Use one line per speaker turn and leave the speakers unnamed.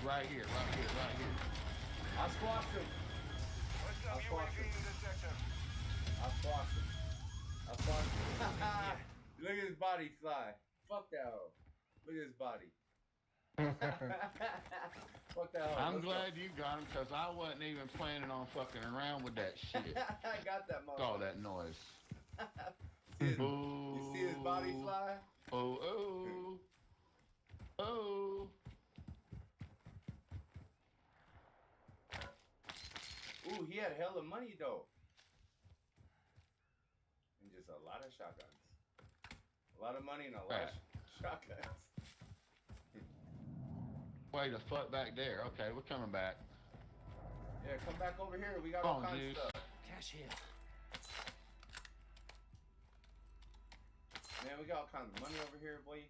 right here, right here, right here.
I squashed him. I squashed him. I squashed him. I squashed him. Look at his body fly. Fuck that hoe. Look at his body. Fuck that hoe.
I'm
Let's
glad
go.
you got him because I wasn't even planning on fucking around with that shit.
I got that
All
motherfucker.
that noise.
You see his body
Ooh.
fly?
Oh, oh. Oh.
Ooh, he had hella money though. And just a lot of shotguns. A lot of money and a lot of shotguns.
Way the fuck back there. Okay, we're coming back.
Yeah, come back over here. We got
Come
all
on,
kinds of
Juice.
stuff.
Cash here.
Man, we got all kinds of money over here, boy.